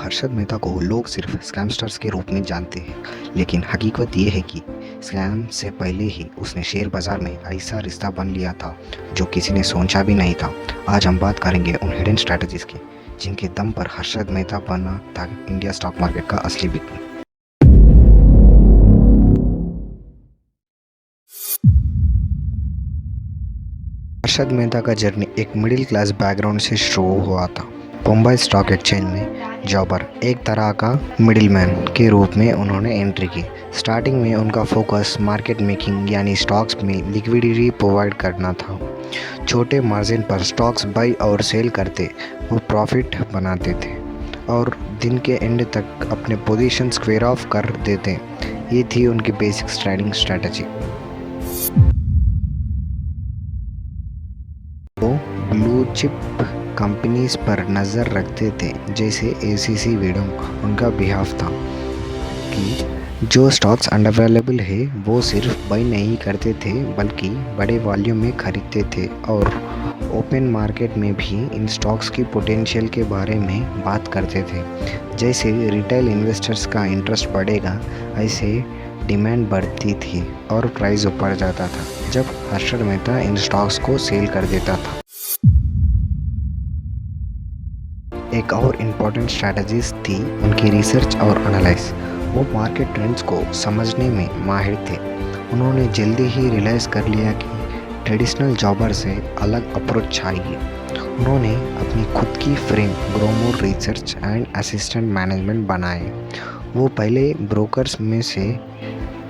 हर्षद मेहता को लोग सिर्फ स्कैमस्टर्स के रूप में जानते हैं, लेकिन हकीकत ये है कि स्कैम से पहले ही उसने शेयर बाजार में ऐसा रिश्ता बन लिया था जो किसी ने सोचा भी नहीं था। आज हम बात करेंगे उन हिडन स्ट्रैटेजीज की जिनके दम पर हर्षद मेहता बना था इंडिया स्टॉक मार्केट का असली बिग। हर्षद मेहता का जर्नी एक मिडिल क्लास बैकग्राउंड से शुरू हुआ था। मुंबई स्टॉक एक्सचेंज में जॉबर, एक तरह का मिडिलमैन के रूप में उन्होंने एंट्री की। स्टार्टिंग में उनका फोकस मार्केट मेकिंग यानी स्टॉक्स में लिक्विडिटी प्रोवाइड करना था। छोटे मार्जिन पर स्टॉक्स बाई और सेल करते वो प्रॉफिट बनाते थे और दिन के एंड तक अपने पोजीशन स्क्वेयर ऑफ कर देते। ये थी उनकी बेसिक ट्रेडिंग स्ट्रेटजी। वो ब्लू चिप कंपनीज पर नज़र रखते थे जैसे एसीसी विडोम। उनका बिहाफ था कि जो स्टॉक्स अनअवेलेबल है वो सिर्फ बाई नहीं करते थे बल्कि बड़े वॉल्यूम में खरीदते थे और ओपन मार्केट में भी इन स्टॉक्स की पोटेंशियल के बारे में बात करते थे। जैसे रिटेल इन्वेस्टर्स का इंटरेस्ट बढ़ेगा ऐसे डिमांड बढ़ती थी और प्राइस ऊपर जाता था जब हर्षद मेहता इन स्टॉक्स को सेल कर देता था। एक और इम्पॉर्टेंट स्ट्रैटेजीज थी उनकी रिसर्च और एनालाइज। वो मार्केट ट्रेंड्स को समझने में माहिर थे। उन्होंने जल्दी ही रियलाइज़ कर लिया कि ट्रेडिशनल जॉबर से अलग अप्रोच चाहिए। उन्होंने अपनी खुद की frame Gromor research and assistant management बनाए। वो पहले ब्रोकर्स में से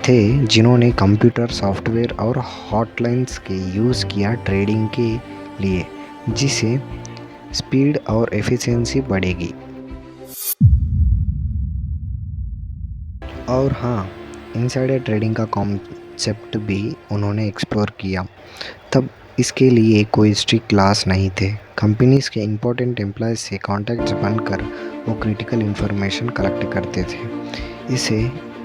थे जिन्होंने कंप्यूटर सॉफ्टवेयर और हॉटलाइंस के यूज़ किया ट्रेडिंग के लिए, जिससे स्पीड और एफिशिएंसी बढ़ेगी। और हाँ, इनसाइडर ट्रेडिंग का कॉन्सेप्ट भी उन्होंने एक्सप्लोर किया। तब इसके लिए कोई स्ट्रिक्ट क्लास नहीं थे। कंपनीज के इम्पोर्टेंट एम्प्लॉयज से कॉन्टैक्ट्स बनकर वो क्रिटिकल इन्फॉर्मेशन कलेक्ट करते थे। इससे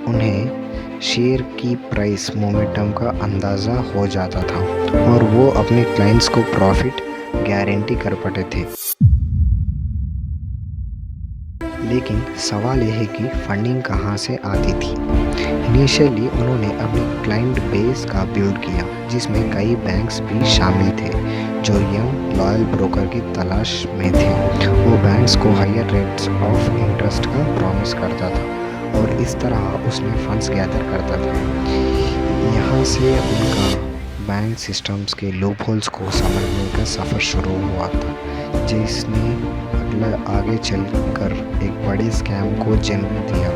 उन्हें शेयर की प्राइस मोमेंटम का अंदाज़ा हो जाता था और वो अपने क्लाइंट्स को प्रॉफिट गारंटी कर पाते थे। लेकिन सवाल यह है कि फंडिंग कहाँ से आती थी। इनिशियली उन्होंने अपनी क्लाइंट बेस का बिल्ड किया जिसमें कई बैंक्स भी शामिल थे जो यंग लॉयल ब्रोकर की तलाश में थे। वो बैंक्स को हायर रेट्स ऑफ इंटरेस्ट का प्रॉमिस करता था और इस तरह उसमें फंड्स गैदर करता था। यहाँ से उनका बैंक सिस्टम्स के लूपहोल्स को समझने का सफ़र शुरू हुआ था जिसने आगे चलकर एक बड़े स्कैम को जन्म दिया।